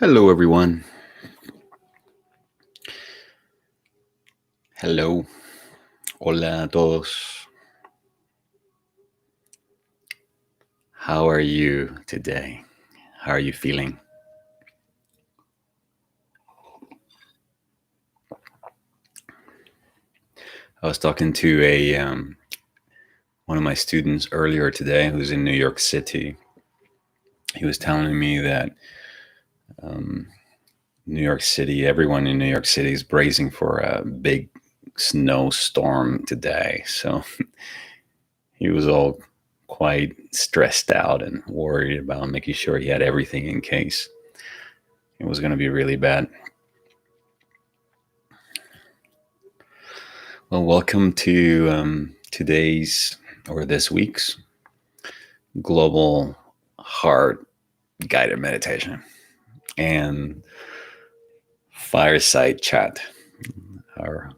Hello, everyone. Hello. Hola a todos. How are you today? How are you feeling? I was talking to one of my students earlier today who's in New York City. He was telling me that um, New York City, everyone in New York City is bracing for a big snowstorm today. So he was all quite stressed out and worried about making sure he had everything in case it was going to be really bad. Well, welcome to today's or this week's Global Heart Guided Meditation and Fireside Chat. Our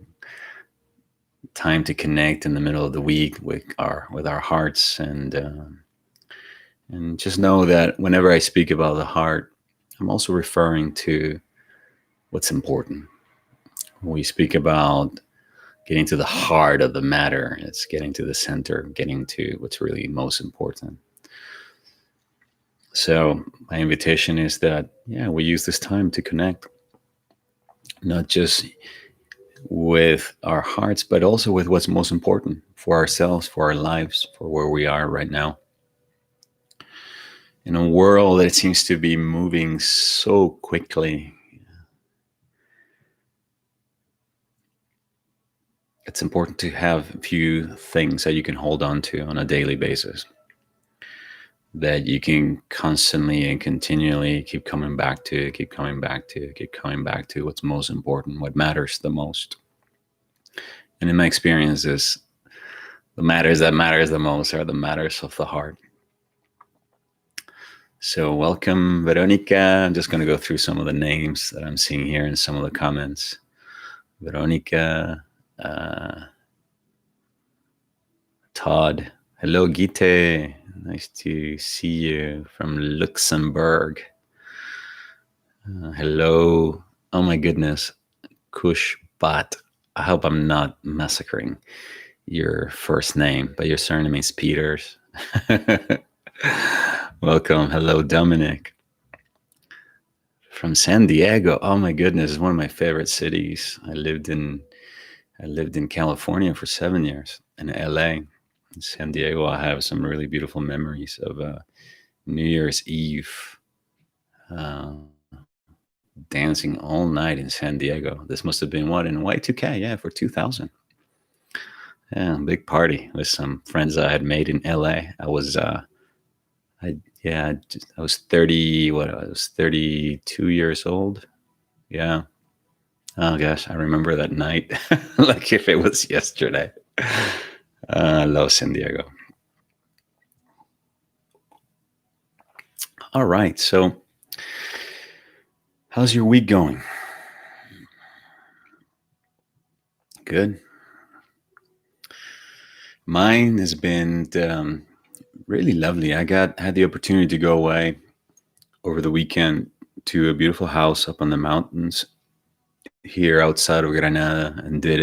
time to connect in the middle of the week with our hearts, and just know that whenever I speak about the heart, I'm also referring to what's important. When we speak about getting to the heart of the matter, it's getting to the center, getting to what's really most important. So my invitation is that, we use this time to connect, not just with our hearts, but also with what's most important for ourselves, for our lives, for where we are right now. In a world that seems to be moving so quickly, it's important to have a few things that you can hold on to on a daily basis, that you can constantly and continually keep coming back to, keep coming back to, keep coming back to what's most important, what matters the most. And in my experiences, the matters that matters the most are the matters of the heart. So welcome, Veronica. I'm just going to go through some of the names that I'm seeing here in some of the comments. Veronica, Todd. Hello, Gite. Nice to see you from Luxembourg. Hello. Oh my goodness. Kushbat. I hope I'm not massacring your first name, but your surname is Peters. Welcome. Hello, Dominic. From San Diego. Oh my goodness, it's one of my favorite cities. I lived in California for 7 years, in LA. In San Diego, I have some really beautiful memories of New Year's Eve, uh, dancing all night in San Diego. This must have been what, in Y2K, yeah, for 2000. Yeah, big party with some friends I had made in LA. I was I was 30, I was 32 years old. Yeah. Oh gosh, I remember that night like if it was yesterday. I love San Diego. All right, so how's your week going? Good. Mine has been really lovely. Had the opportunity to go away over the weekend to a beautiful house up on the mountains here outside of Granada, and did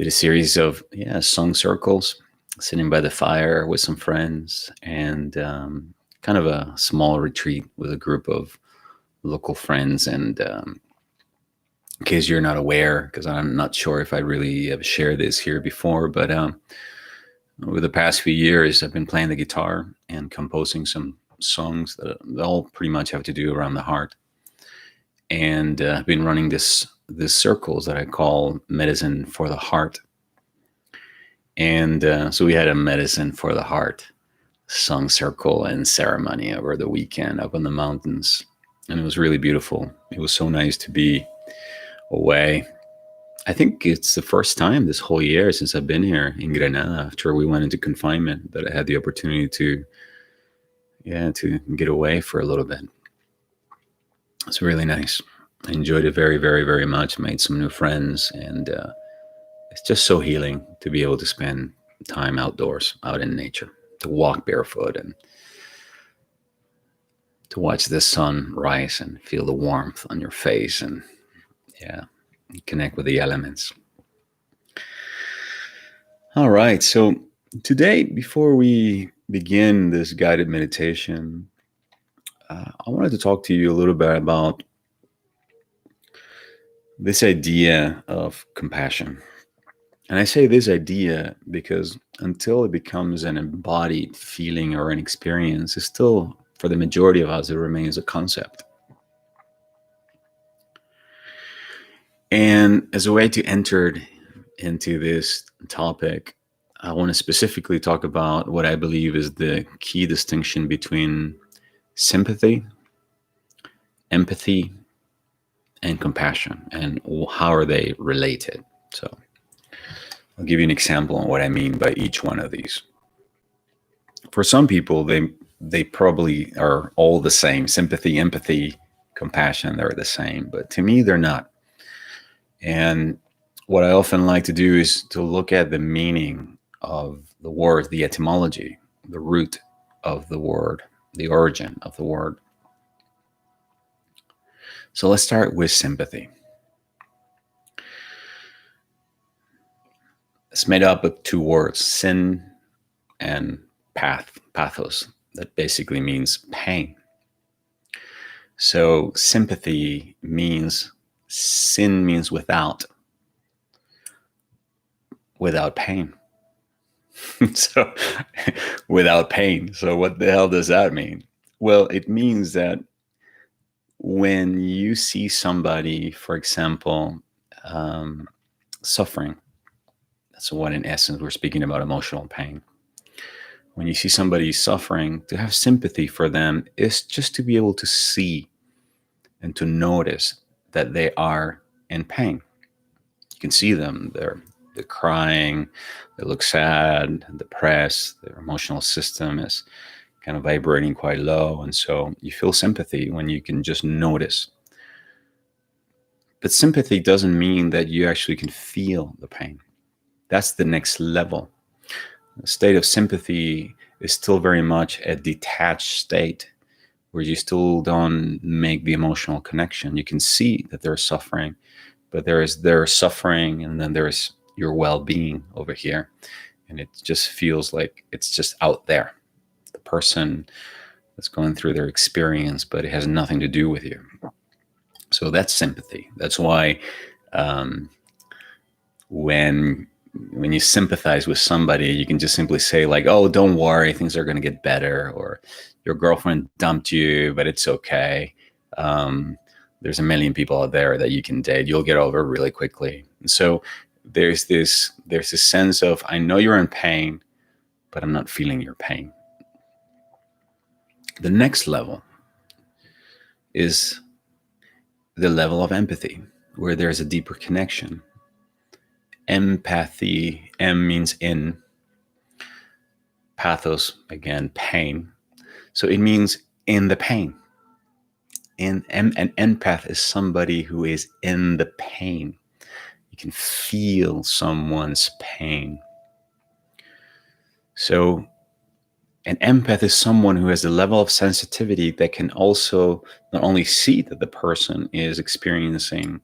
a series of song circles, sitting by the fire with some friends, and kind of a small retreat with a group of local friends. And in case you're not aware, because I'm not sure if I really have shared this here before, but over the past few years, I've been playing the guitar and composing some songs that all pretty much have to do around the heart. And I've been running this circles that I call Medicine for the Heart. And so we had a Medicine for the Heart song circle and ceremony over the weekend up in the mountains. And it was really beautiful. It was so nice to be away. I think it's the first time this whole year since I've been here in Granada after we went into confinement that I had the opportunity to get away for a little bit. It's really nice. I enjoyed it very, very, very much. Made some new friends, and it's just so healing to be able to spend time outdoors, out in nature, to walk barefoot and to watch the sun rise and feel the warmth on your face, and yeah, connect with the elements. All right. So today, before we begin this guided meditation, I wanted to talk to you a little bit about this idea of compassion. And I say this idea because until it becomes an embodied feeling or an experience, it's still, for the majority of us, it remains a concept. And as a way to enter into this topic, I want to specifically talk about what I believe is the key distinction between sympathy, empathy, and compassion, and how are they related. So I'll give you an example on what I mean by each one of these. For some people, they probably are all the same. Sympathy, empathy, compassion, they're the same. But to me, they're not. And what I often like to do is to look at the meaning of the word, the etymology, the root of the word, the origin of the word. So let's start with sympathy. It's made up of two words, syn and pathos. That basically means pain. So sympathy means, syn means without pain. So without pain. So what the hell does that mean? Well, it means that when you see somebody, for example, suffering, that's what in essence we're speaking about, emotional pain. When you see somebody suffering, to have sympathy for them is just to be able to see and to notice that they are in pain. You can see them, they're crying, they look sad, depressed, their emotional system is kind of vibrating quite low. And so you feel sympathy when you can just notice. But sympathy doesn't mean that you actually can feel the pain. That's the next level. The state of sympathy is still very much a detached state where you still don't make the emotional connection. You can see that they're suffering, but there is their suffering, and then there's your well-being over here. And it just feels like it's just out there. The person that's going through their experience, but it has nothing to do with you. So that's sympathy. That's why when you sympathize with somebody, you can just simply say like, oh, don't worry, things are going to get better, or your girlfriend dumped you, but it's okay. There's a million people out there that you can date. You'll get over really quickly. And so there's this sense of, I know you're in pain, but I'm not feeling your pain. The next level is the level of empathy, where there's a deeper connection. Empathy, M means in, pathos, again, pain. So it means in the pain. An empath is somebody who is in the pain. You can feel someone's pain. So an empath is someone who has a level of sensitivity that can also not only see that the person is experiencing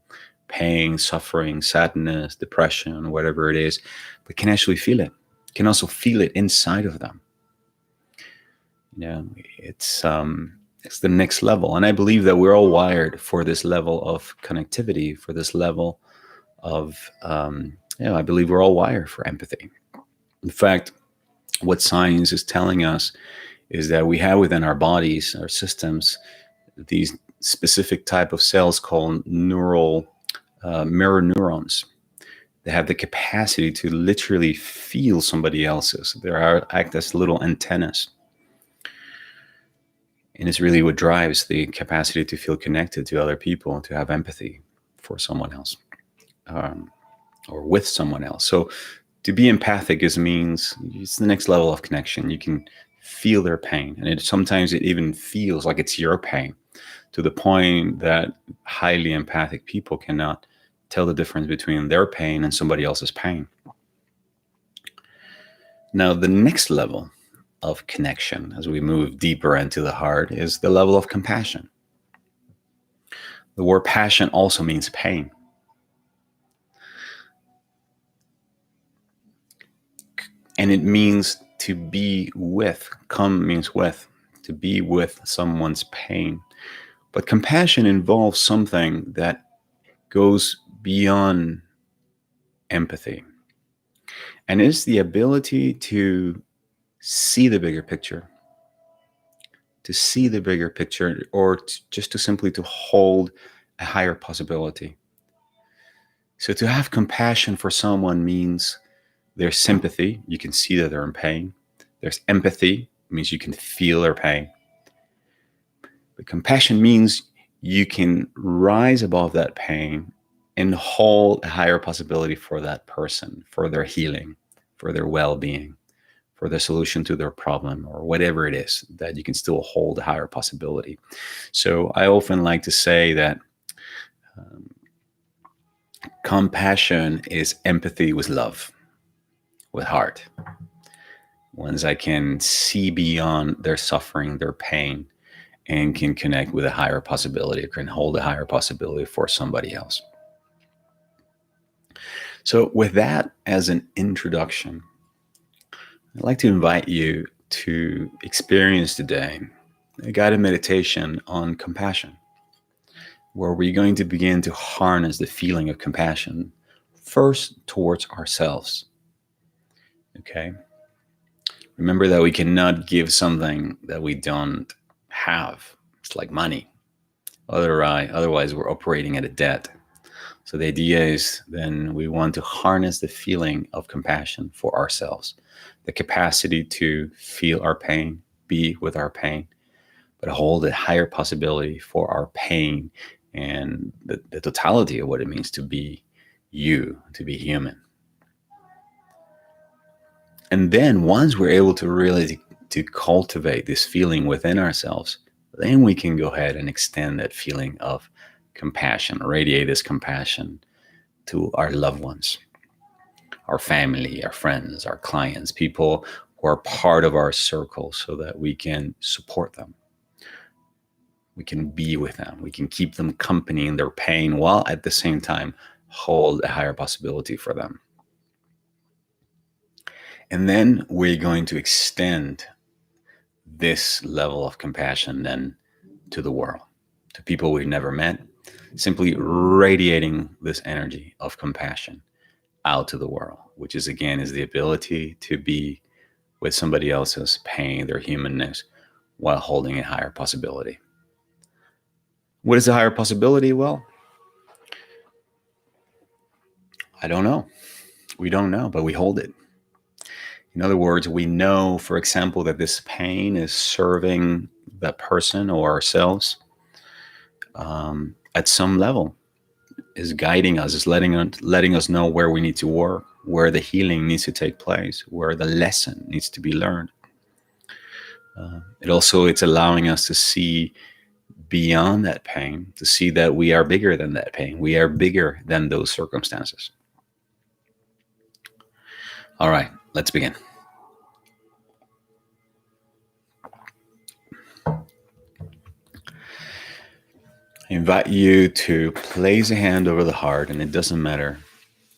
pain, suffering, sadness, depression, whatever it is, but can actually feel it, can also feel it inside of them. It's the next level. And I believe that we're all wired for this level of connectivity, for this level of, I believe we're all wired for empathy. In fact, what science is telling us is that we have within our bodies, our systems, these specific type of cells called mirror neurons. They have the capacity to literally feel somebody else's. They act as little antennas. And it's really what drives the capacity to feel connected to other people, to have empathy for someone else, or with someone else. So to be empathic means it's the next level of connection. You can feel their pain. And sometimes it even feels like it's your pain, to the point that highly empathic people cannot tell the difference between their pain and somebody else's pain. Now, the next level of connection as we move deeper into the heart is the level of compassion. The word passion also means pain. And it means to be with. Come means with. To be with someone's pain. But compassion involves something that goes beyond empathy. And it's the ability to see the bigger picture. To see the bigger picture, or just to simply to hold a higher possibility. So to have compassion for someone means there's sympathy. You can see that they're in pain. There's empathy. It means you can feel their pain. But compassion means you can rise above that pain and hold a higher possibility for that person, for their healing, for their well-being, for the solution to their problem, or whatever it is, that you can still hold a higher possibility. So I often like to say that compassion is empathy with love, with heart. Once I can see beyond their suffering, their pain, and can connect with a higher possibility, can hold a higher possibility for somebody else. So with that as an introduction, I'd like to invite you to experience today a guided meditation on compassion, where we're going to begin to harness the feeling of compassion first towards ourselves. Okay? Remember that we cannot give something that we don't have. It's like money. Otherwise, we're operating at a debt. So the idea is then we want to harness the feeling of compassion for ourselves, the capacity to feel our pain, be with our pain, but hold a higher possibility for our pain and the totality of what it means to be you, to be human. And then once we're able to really to cultivate this feeling within ourselves, then we can go ahead and extend that feeling of compassion, radiate this compassion to our loved ones, our family, our friends, our clients, people who are part of our circle, so that we can support them. We can be with them. We can keep them company in their pain, while at the same time hold a higher possibility for them. And then we're going to extend this level of compassion then to the world, to people we've never met, simply radiating this energy of compassion out to the world, which is again is the ability to be with somebody else's pain, their humanness, while holding a higher possibility. What is a higher possibility? Well, I don't know. We don't know, but we hold it. In other words, we know, for example, that this pain is serving that person or ourselves at some level, is guiding us, is letting us know where we need to work, where the healing needs to take place, where the lesson needs to be learned. It's allowing us to see beyond that pain, to see that we are bigger than that pain. We are bigger than those circumstances. All right, let's begin. I invite you to place a hand over the heart, and it doesn't matter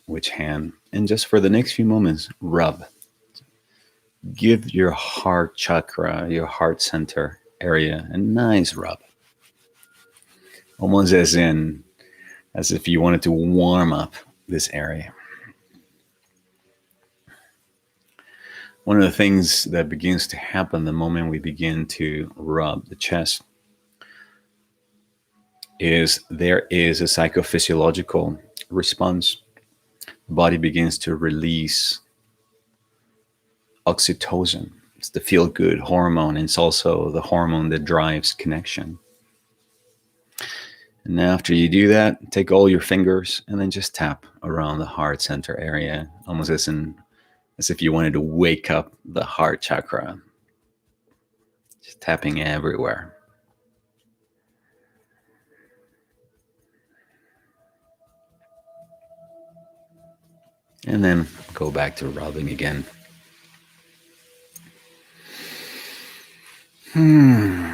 which hand, and just for the next few moments, rub. Give your heart chakra, your heart center area, a nice rub. Almost as if you wanted to warm up this area. One of the things that begins to happen the moment we begin to rub the chest is there is a psychophysiological response. The body begins to release oxytocin. It's the feel-good hormone. It's also the hormone that drives connection. And after you do that, take all your fingers and then just tap around the heart center area, almost as if you wanted to wake up the heart chakra. Just tapping everywhere. And then go back to rubbing again. When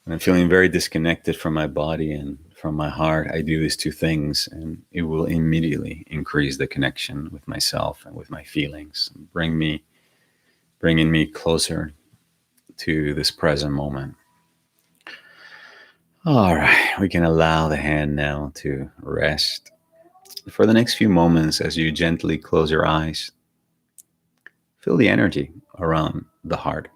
I'm feeling very disconnected from my body and from my heart, I do these two things, and it will immediately increase the connection with myself and with my feelings, and bringing me closer to this present moment. All right, we can allow the hand now to rest. For the next few moments, as you gently close your eyes, feel the energy around the heart.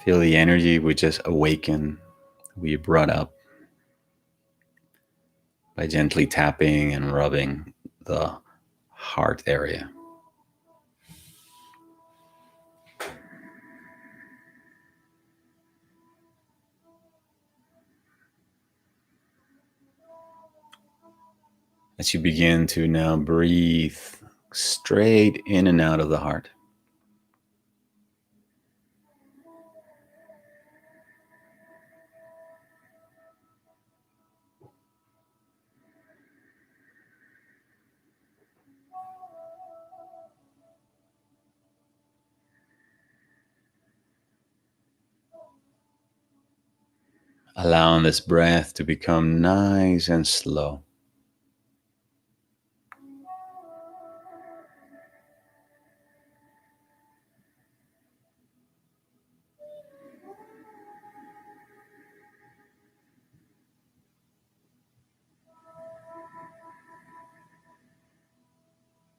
Feel the energy we just awakened, we brought up by gently tapping and rubbing the heart area. As you begin to now breathe straight in and out of the heart, allowing this breath to become nice and slow.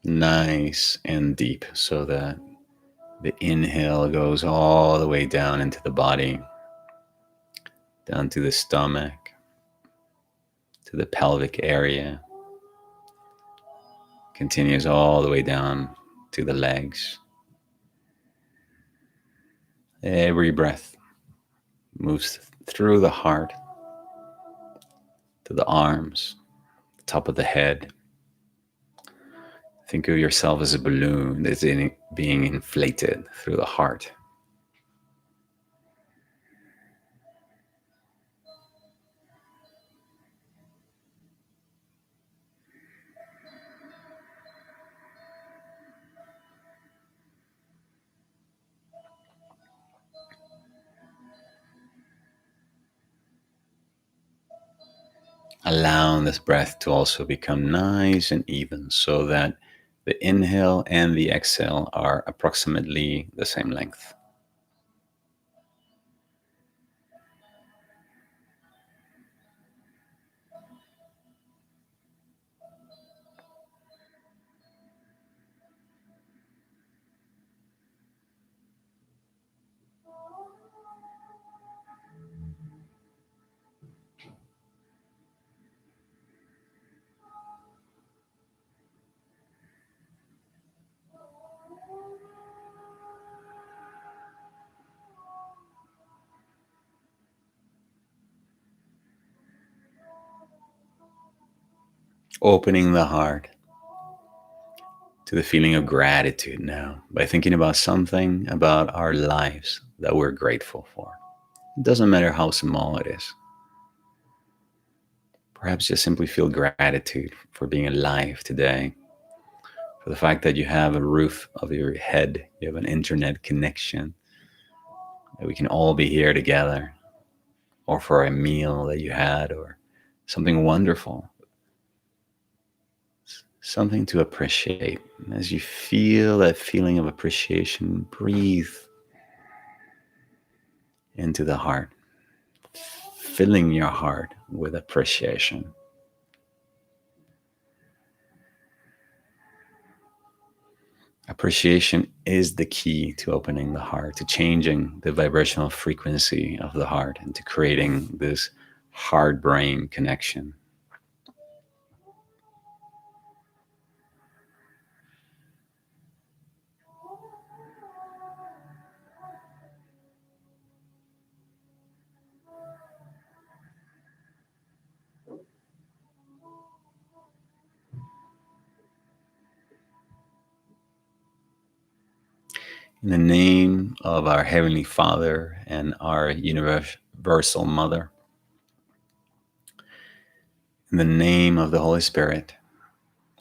Nice and deep, so that the inhale goes all the way down into the body, down to the stomach, to the pelvic area, continues all the way down to the legs. Every breath moves through the heart to the arms, the top of the head. Think of yourself as a balloon that's being inflated through the heart. Allowing this breath to also become nice and even, so that the inhale and the exhale are approximately the same length. Opening the heart to the feeling of gratitude now by thinking about something about our lives that we're grateful for. It doesn't matter how small it is. Perhaps just simply feel gratitude for being alive today, for the fact that you have a roof over your head, you have an internet connection, that we can all be here together, or for a meal that you had, or something wonderful, something to appreciate. As you feel that feeling of appreciation, breathe into the heart, filling your heart with appreciation. Appreciation is the key to opening the heart, to changing the vibrational frequency of the heart, and to creating this heart brain connection. In the name of our Heavenly Father and our Universal Mother, in the name of the Holy Spirit,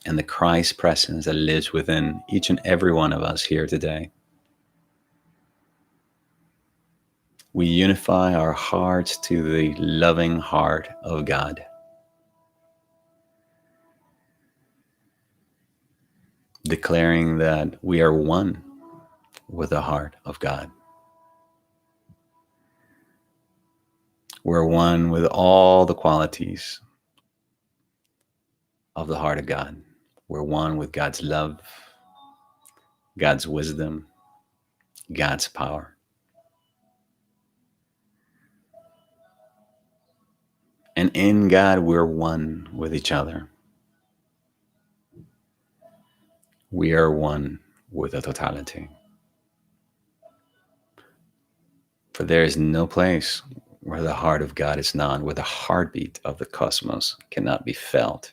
and the Christ presence that lives within each and every one of us here today. We unify our hearts to the loving heart of God, declaring that we are one with the heart of God. We're one with all the qualities of the heart of God. We're one with God's love, God's wisdom, God's power. And in God, we're one with each other. We are one with the totality. For there is no place where the heart of God is not, where the heartbeat of the cosmos cannot be felt.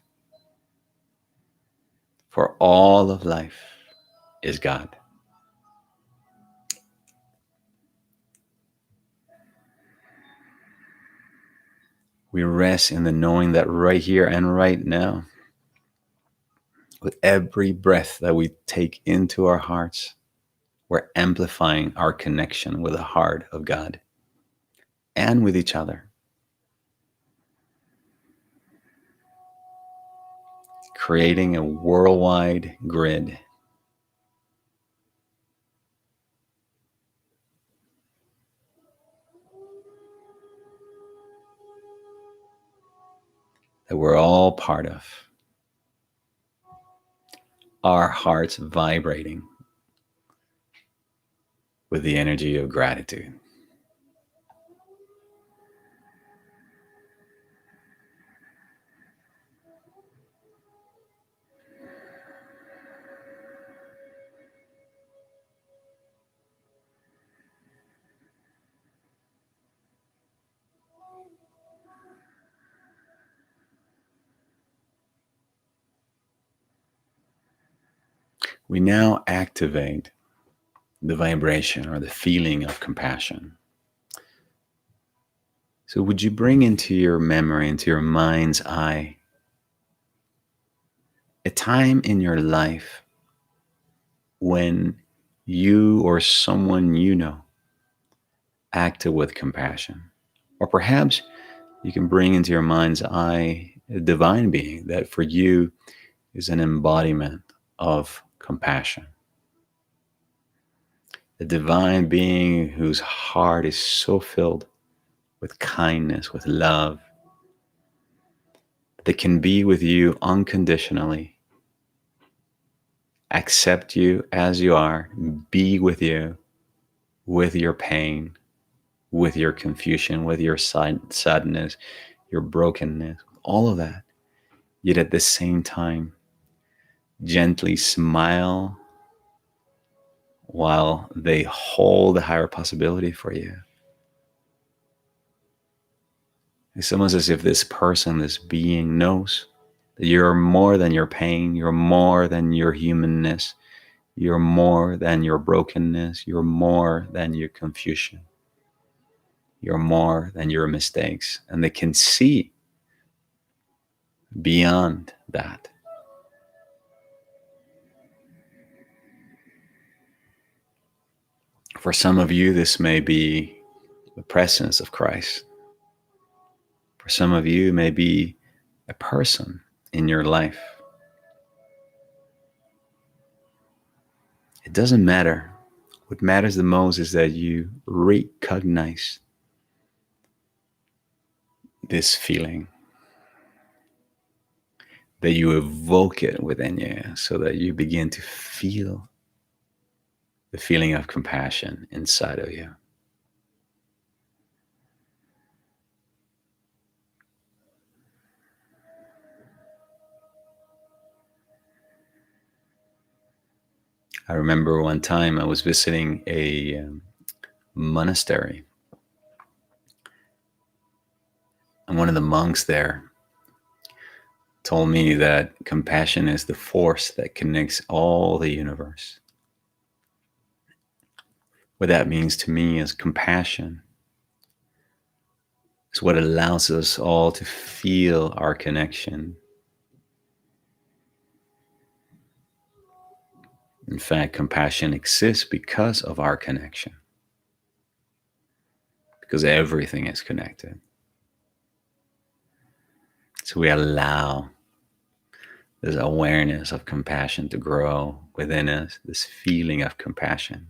For all of life is God. We rest in the knowing that right here and right now, with every breath that we take into our hearts, we're amplifying our connection with the heart of God and with each other, creating a worldwide grid that we're all part of, our hearts vibrating with the energy of gratitude. We now activate the vibration or the feeling of compassion. So, would you bring into your memory, into your mind's eye, a time in your life when you or someone you know acted with compassion? Or perhaps you can bring into your mind's eye a divine being that for you is an embodiment of compassion. A divine being whose heart is so filled with kindness, with love, that can be with you unconditionally, accept you as you are, be with you, with your pain, with your confusion, with your sadness, your brokenness, all of that. Yet at the same time, gently smile while they hold a higher possibility for you. It's almost as if this person, this being, knows that you're more than your pain, you're more than your humanness, you're more than your brokenness, you're more than your confusion, you're more than your mistakes. And they can see beyond that. For some of you, this may be the presence of Christ. For some of you, it may be a person in your life. It doesn't matter. What matters the most is that you recognize this feeling, that you evoke it within you so that you begin to feel the feeling of compassion inside of you. I remember one time I was visiting a monastery, and one of the monks there told me that compassion is the force that connects all the universe. What that means to me is compassion is what allows us all to feel our connection In fact, compassion exists because of our connection, because everything is connected. So we allow this awareness of compassion to grow within us, this feeling of compassion.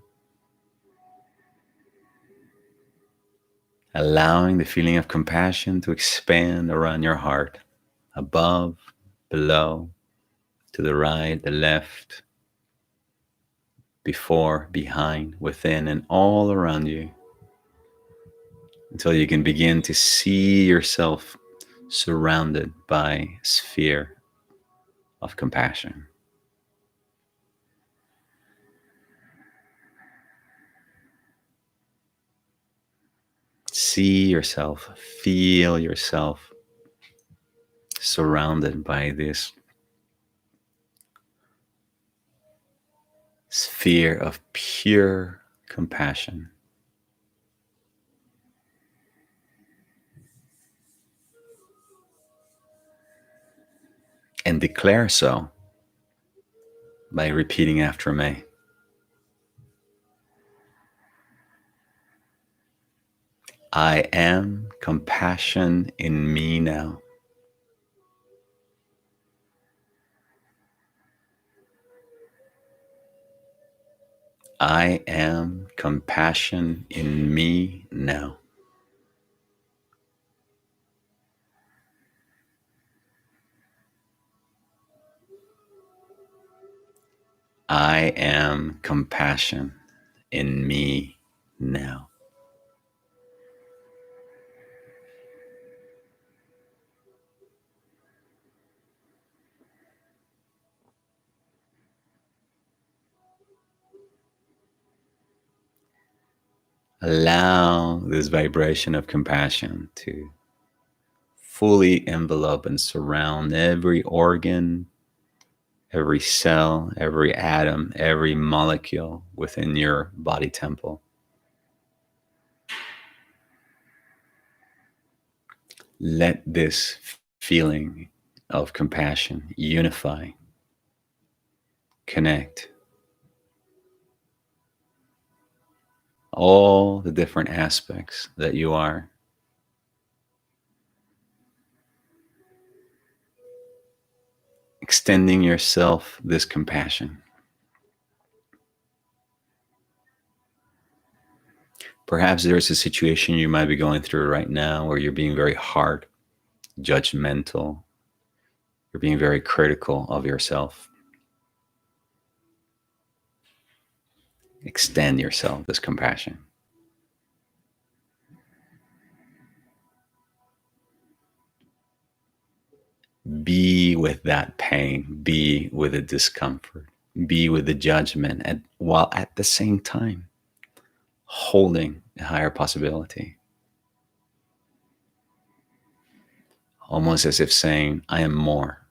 Allowing the feeling of compassion to expand around your heart, above, below, to the right, the left, before, behind, within, and all around you, until you can begin to see yourself surrounded by a sphere of compassion. See yourself, feel yourself surrounded by this sphere of pure compassion. And declare so by repeating after me. I am compassion in me now. I am compassion in me now. I am compassion in me now. Allow this vibration of compassion to fully envelop and surround every organ, every cell, every atom, every molecule within your body temple. Let this feeling of compassion unify, connect all the different aspects that you are. Extending yourself this compassion. Perhaps there's a situation you might be going through right now where you're being very hard, judgmental, you're being very critical of yourself. Extend yourself this compassion. Be with that pain, be with the discomfort, be with the judgment, and while at the same time holding a higher possibility. Almost as if saying, I am more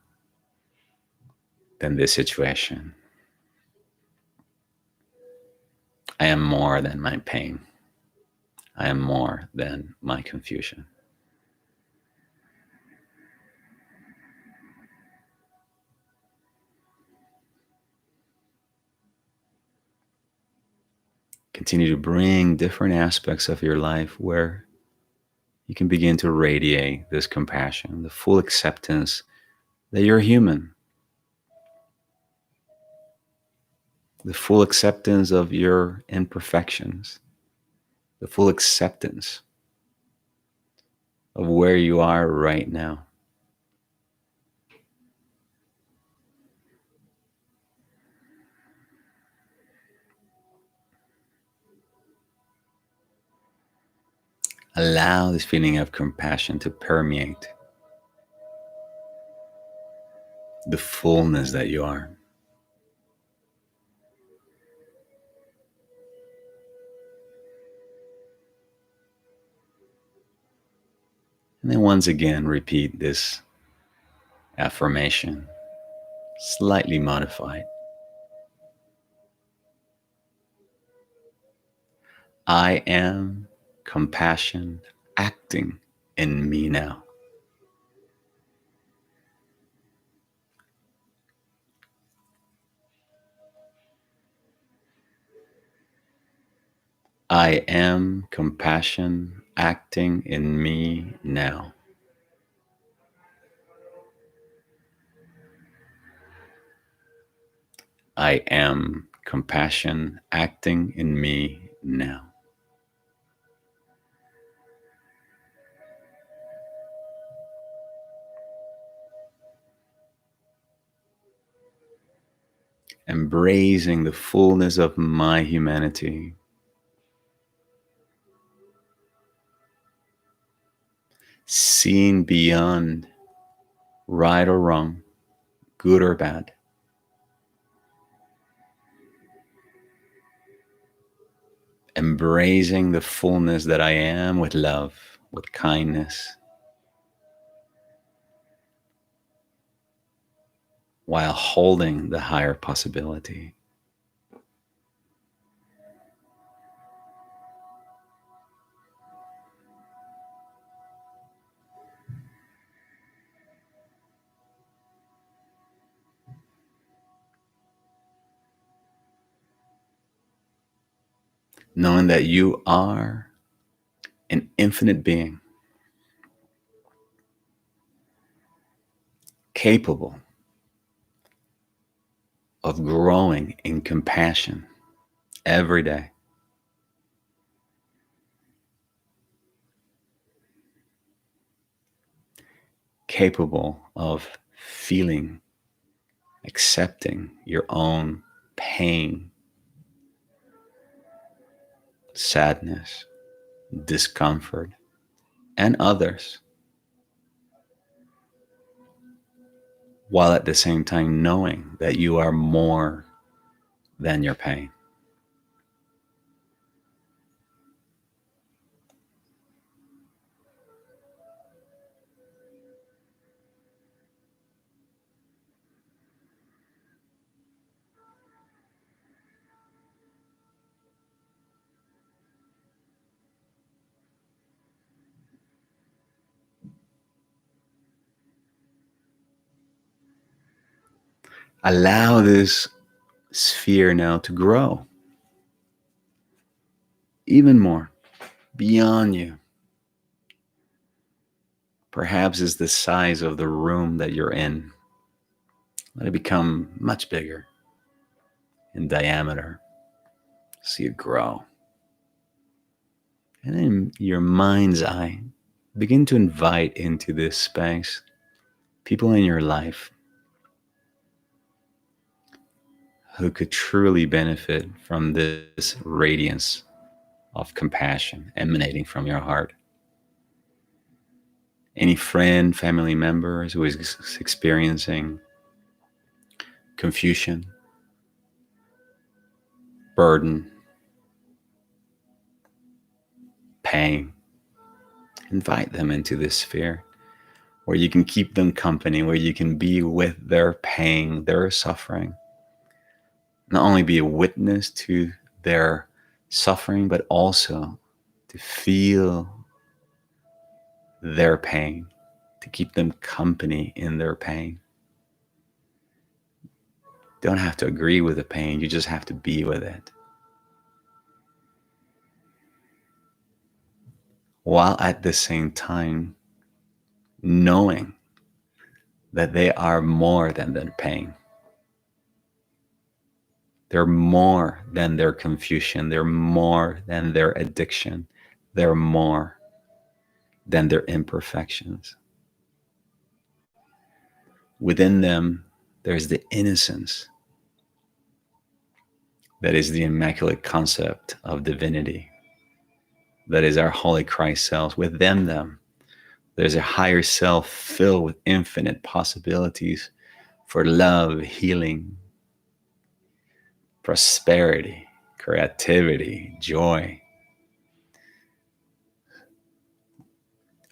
than this situation. I am more than my pain. I am more than my confusion. Continue to bring different aspects of your life where you can begin to radiate this compassion, the full acceptance that you're human, the full acceptance of your imperfections, the full acceptance of where you are right now. Allow this feeling of compassion to permeate the fullness that you are. And then once again, repeat this affirmation, slightly modified. I am compassion acting in me now. I am compassion acting in me now. I am compassion acting in me now. Embracing the fullness of my humanity, seeing beyond right or wrong, good or bad, embracing the fullness that I am with love, with kindness, while holding the higher possibility. Knowing that you are an infinite being, capable of growing in compassion every day, capable of feeling, accepting your own pain, sadness, discomfort, and others, while at the same time knowing that you are more than your pain. Allow this sphere now to grow even more beyond you. Perhaps it's the size of the room that you're in. Let it become much bigger in diameter. See it grow. And in your mind's eye, begin to invite into this space people in your life who could truly benefit from this radiance of compassion emanating from your heart. Any friend, family members who is experiencing confusion, burden, pain, invite them into this sphere where you can keep them company, where you can be with their pain, their suffering. Not only be a witness to their suffering, but also to feel their pain, to keep them company in their pain. Don't have to agree with the pain, you just have to be with it. While at the same time knowing that they are more than their pain. They're more than their confusion. They're more than their addiction. They're more than their imperfections. Within them, there's the innocence that is the immaculate concept of divinity. That is our holy Christ selves. Within them, there's a higher self filled with infinite possibilities for love, healing, prosperity, creativity, joy.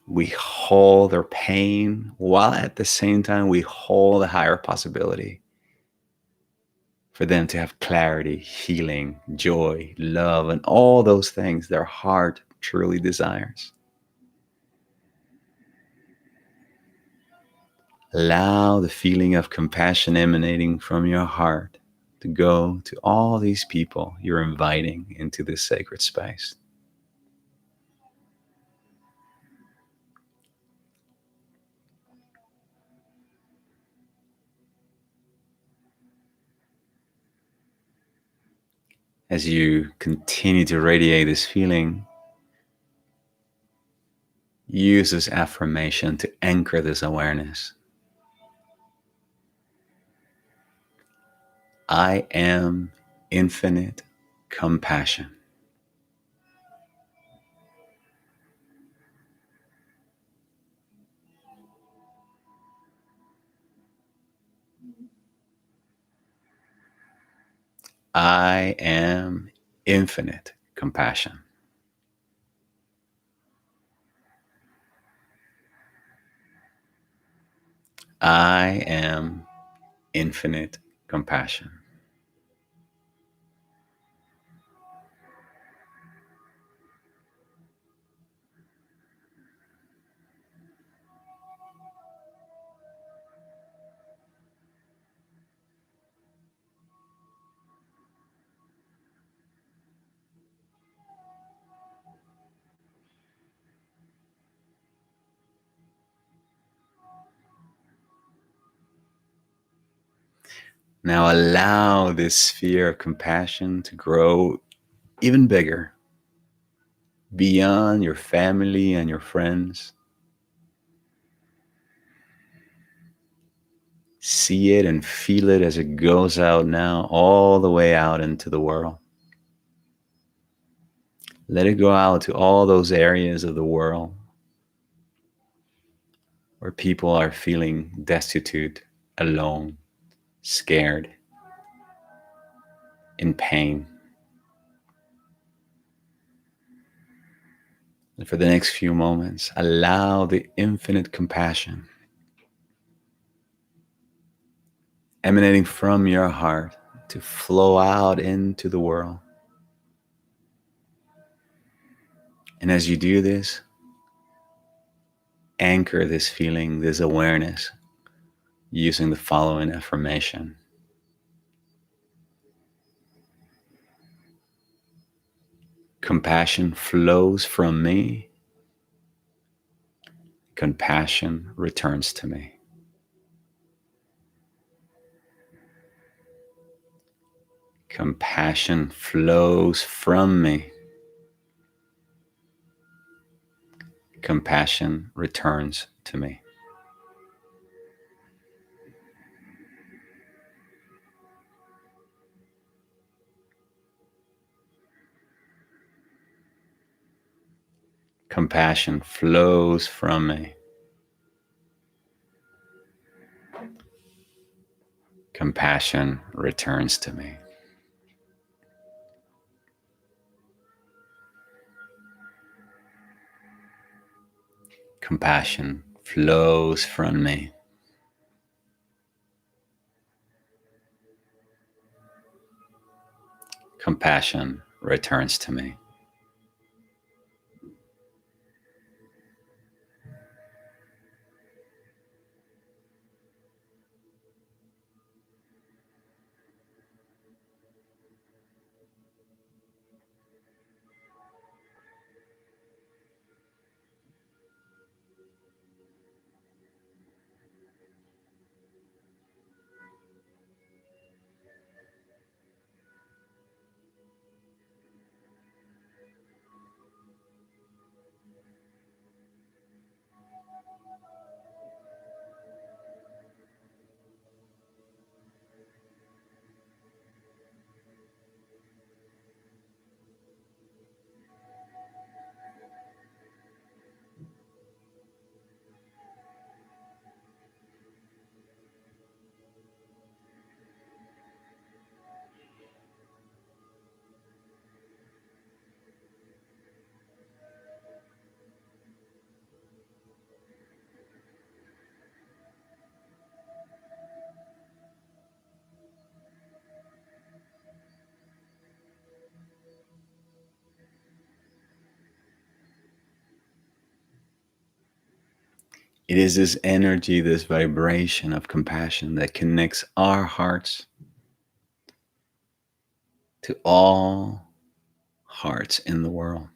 We hold their pain while at the same time we hold a higher possibility for them to have clarity, healing, joy, love, and all those things their heart truly desires. Allow the feeling of compassion emanating from your heart to go to all these people you're inviting into this sacred space. As you continue to radiate this feeling, use this affirmation to anchor this awareness. I am infinite compassion. I am infinite compassion. I am infinite compassion. Now allow this sphere of compassion to grow even bigger, beyond your family and your friends. See it and feel it as it goes out now, all the way out into the world. Let it go out to all those areas of the world where people are feeling destitute, alone, scared, in pain. And for the next few moments, allow the infinite compassion emanating from your heart to flow out into the world. And as you do this, anchor this feeling, this awareness, using the following affirmation. Compassion flows from me. Compassion returns to me. Compassion flows from me. Compassion returns to me. Compassion flows from me. Compassion returns to me. Compassion flows from me. Compassion returns to me. It is this energy, this vibration of compassion that connects our hearts to all hearts in the world.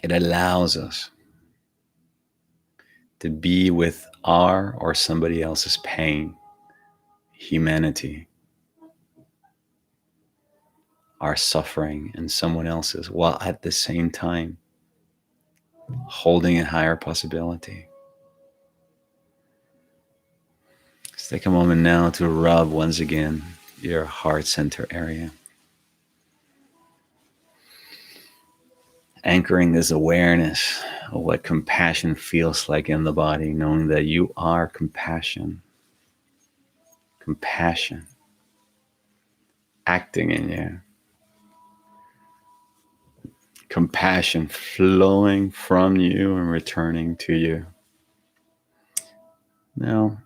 It allows us to be with our or somebody else's pain, humanity, our suffering, and someone else's, while at the same time holding a higher possibility. Let's take a moment now to rub once again your heart center area. Anchoring this awareness of what compassion feels like in the body, knowing that you are compassion. Compassion acting in you. Compassion flowing from you and returning to you. Now,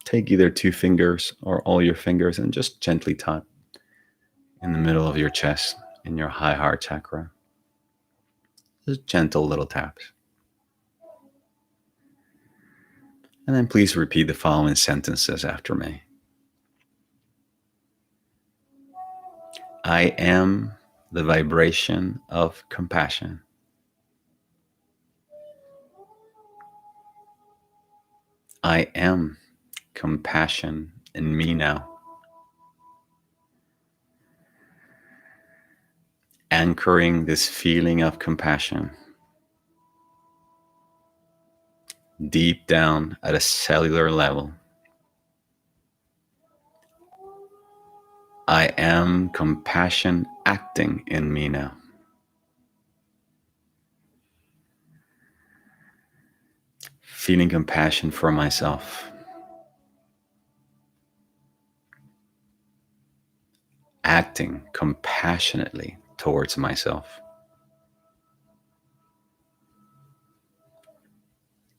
take either 2 fingers or all your fingers and just gently tap in the middle of your chest in your high heart chakra. Just gentle little taps. And then please repeat the following sentences after me. I am the vibration of compassion. I am compassion in me now. Anchoring this feeling of compassion deep down at a cellular level. I am compassion acting in me now. Feeling compassion for myself. Acting compassionately towards myself.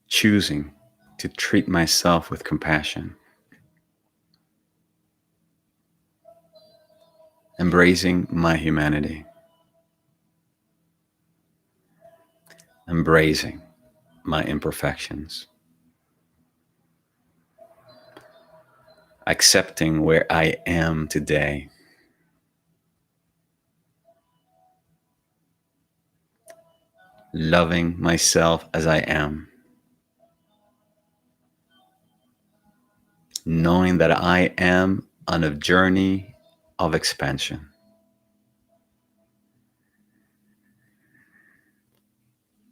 Choosing to treat myself with compassion. Embracing my humanity. Embracing my imperfections. Accepting where I am today. Loving myself as I am. Knowing that I am on a journey of expansion.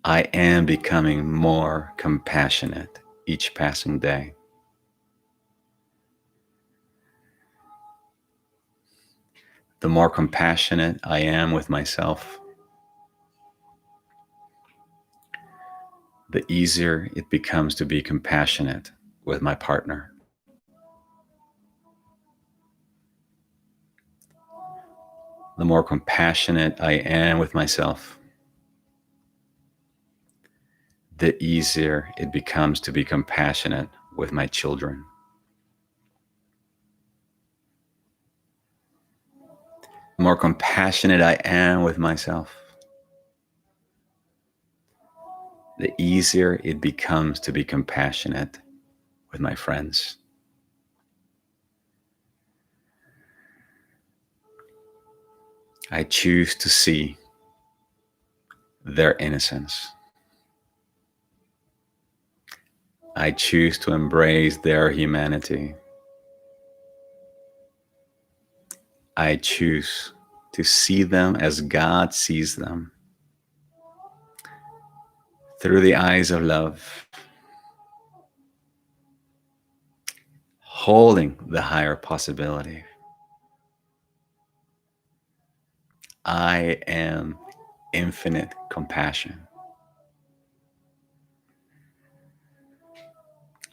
I am becoming more compassionate each passing day. The more compassionate I am with myself, the easier it becomes to be compassionate with my partner. The more compassionate I am with myself, the easier it becomes to be compassionate with my children. The more compassionate I am with myself, the easier it becomes to be compassionate with my friends. I choose to see their innocence. I choose to embrace their humanity. I choose to see them as God sees them, through the eyes of love, holding the higher possibility. I am infinite compassion.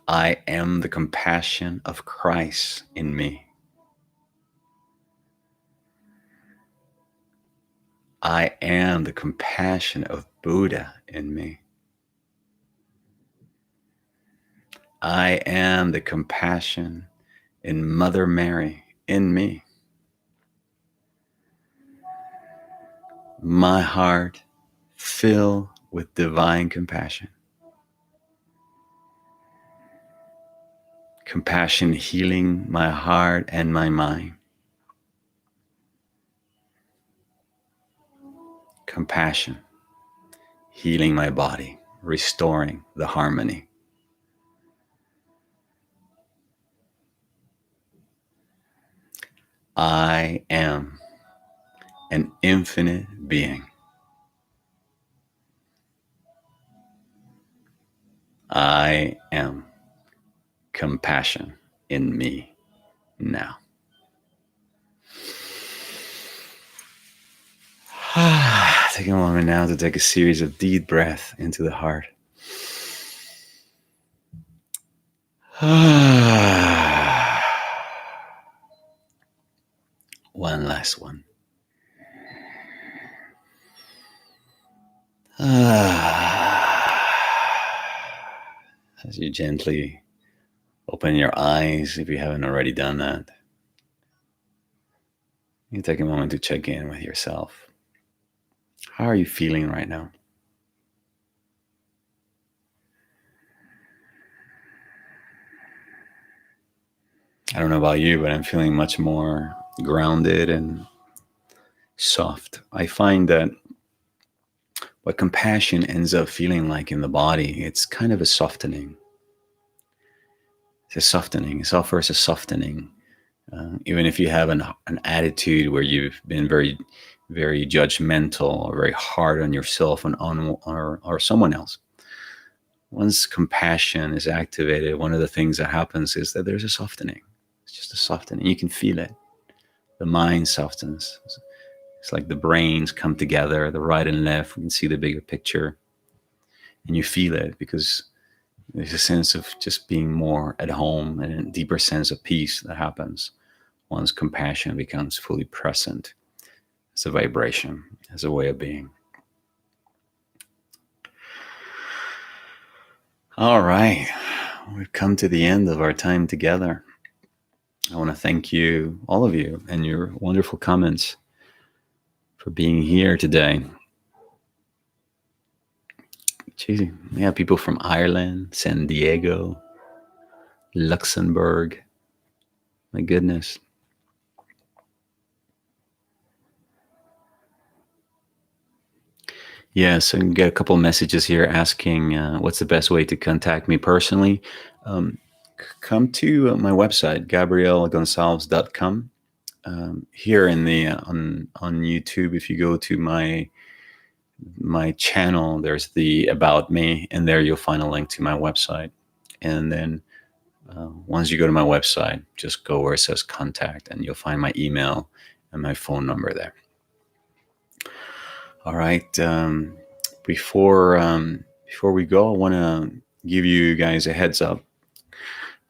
I am the compassion of Christ in me. I am the compassion of Buddha in me. I am the compassion in Mother Mary in me. My heart filled with divine compassion. Compassion healing my heart and my mind. Compassion healing my body, restoring the harmony. I am an infinite being. I am compassion in me now. Take a moment now to take a series of deep breaths into the heart. One last one. As you gently open your eyes, if you haven't already done that, you take a moment to check in with yourself. How are you feeling right now? I don't know about you, but I'm feeling much more grounded and soft. I find that what compassion ends up feeling like in the body, it's kind of a softening. It's a softening. It offers a softening. Even if you have an attitude where you've been very, very judgmental or very hard on yourself and on or someone else, once compassion is activated, one of the things that happens is that there's a softening. It's just a softening. You can feel it. The mind softens. It's like the brains come together, the right and left. We can see the bigger picture. And you feel it because there's a sense of just being more at home and a deeper sense of peace that happens once compassion becomes fully present as a vibration, as a way of being. All right. We've come to the end of our time together. I want to thank you, all of you, and your wonderful comments for being here today. Geez, we have people from Ireland, San Diego, Luxembourg. My goodness. Yeah, so you get a couple messages here asking what's the best way to contact me personally. Come to my website, gabrielgonsalves.com. Here in the on YouTube, if you go to my channel, there's the About Me, and there you'll find a link to my website. And then once you go to my website, just go where it says contact, and you'll find my email and my phone number there. All right. Before we go, I want to give you guys a heads up.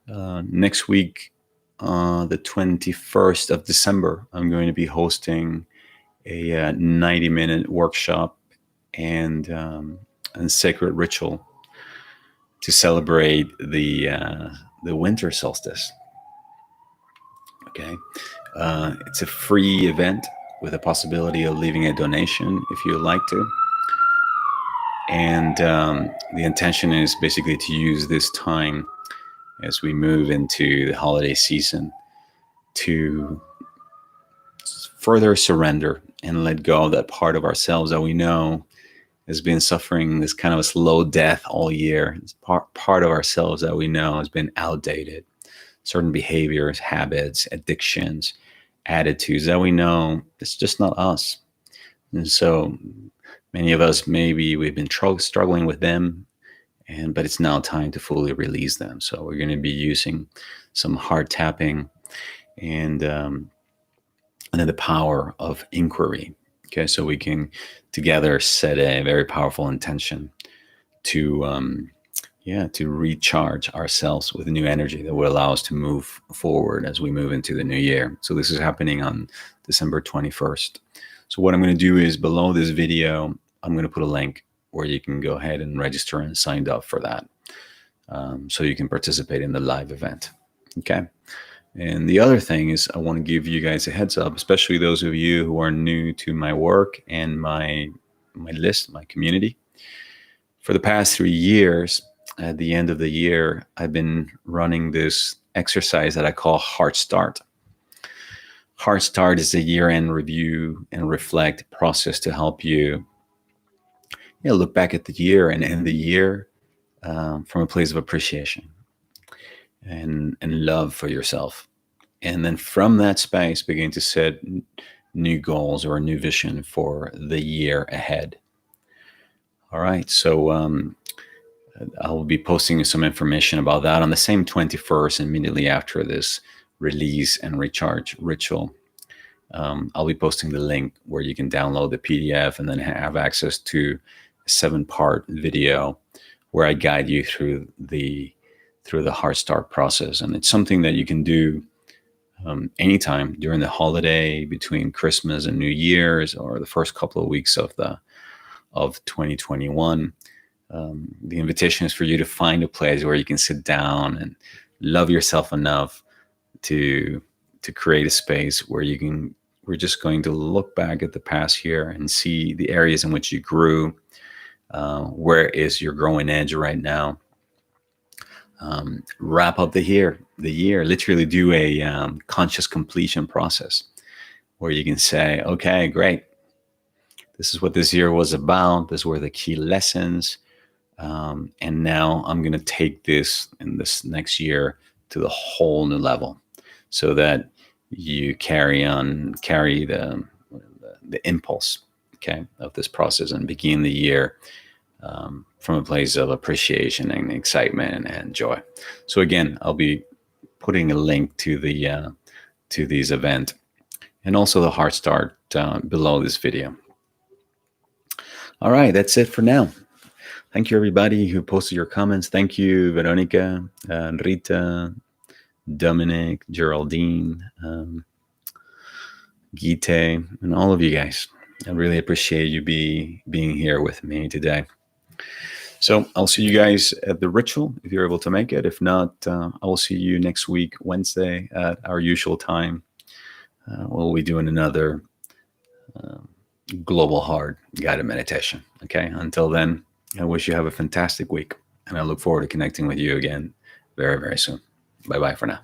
Next week, the 21st of December, I'm going to be hosting a 90-minute workshop and sacred ritual to celebrate the winter solstice. Okay, it's a free event with a possibility of leaving a donation if you would like to. And the intention is basically to use this time as we move into the holiday season to further surrender and let go of that part of ourselves that we know has been suffering this kind of a slow death all year. It's part of ourselves that we know has been outdated. Certain behaviors, habits, addictions, attitudes that we know it's just not us. And so many of us, maybe we've been struggling with them, but it's now time to fully release them. So we're going to be using some heart tapping and then the power of inquiry. Okay, so we can together set a very powerful intention to recharge ourselves with new energy that will allow us to move forward as we move into the new year. So this is happening on December 21st. So what I'm going to do is below this video, I'm going to put a link where you can go ahead and register and sign up for that, so you can participate in the live event. Okay. And the other thing is I want to give you guys a heads up, especially those of you who are new to my work and my list, my community. For the past 3 years, at the end of the year, I've been running this exercise that I call Heart Start. Heart Start is a year-end review and reflect process to help you look back at the year and end the year from a place of appreciation and love for yourself. And then from that space, begin to set new goals or a new vision for the year ahead. All right. So I'll be posting some information about that on the same 21st, immediately after this release and recharge ritual. I'll be posting the link where you can download the PDF and then have access to a 7-part video where I guide you through the Heart Start process. And it's something that you can do anytime during the holiday, between Christmas and New Year's, or the first couple of weeks of 2021. The invitation is for you to find a place where you can sit down and love yourself enough to create a space where we're just going to look back at the past year and see the areas in which you grew. Where is your growing edge right now? Wrap up the year, literally do a conscious completion process where you can say, okay, great. This is what this year was about. These were the key lessons. And now I'm going to take this in this next year to the whole new level, so that you carry the impulse, okay, of this process and begin the year from a place of appreciation and excitement and joy. So again, I'll be putting a link to this event and also the Heart Start below this video. All right, that's it for now. Thank you, everybody who posted your comments. Thank you, Veronica, Rita, Dominic, Geraldine, Gite, and all of you guys. I really appreciate you being here with me today. So I'll see you guys at the ritual if you're able to make it. If not, I will see you next week, Wednesday, at our usual time. We'll be doing another Global Heart guided meditation. Okay. Until then, I wish you have a fantastic week, and I look forward to connecting with you again very, very soon. Bye-bye for now.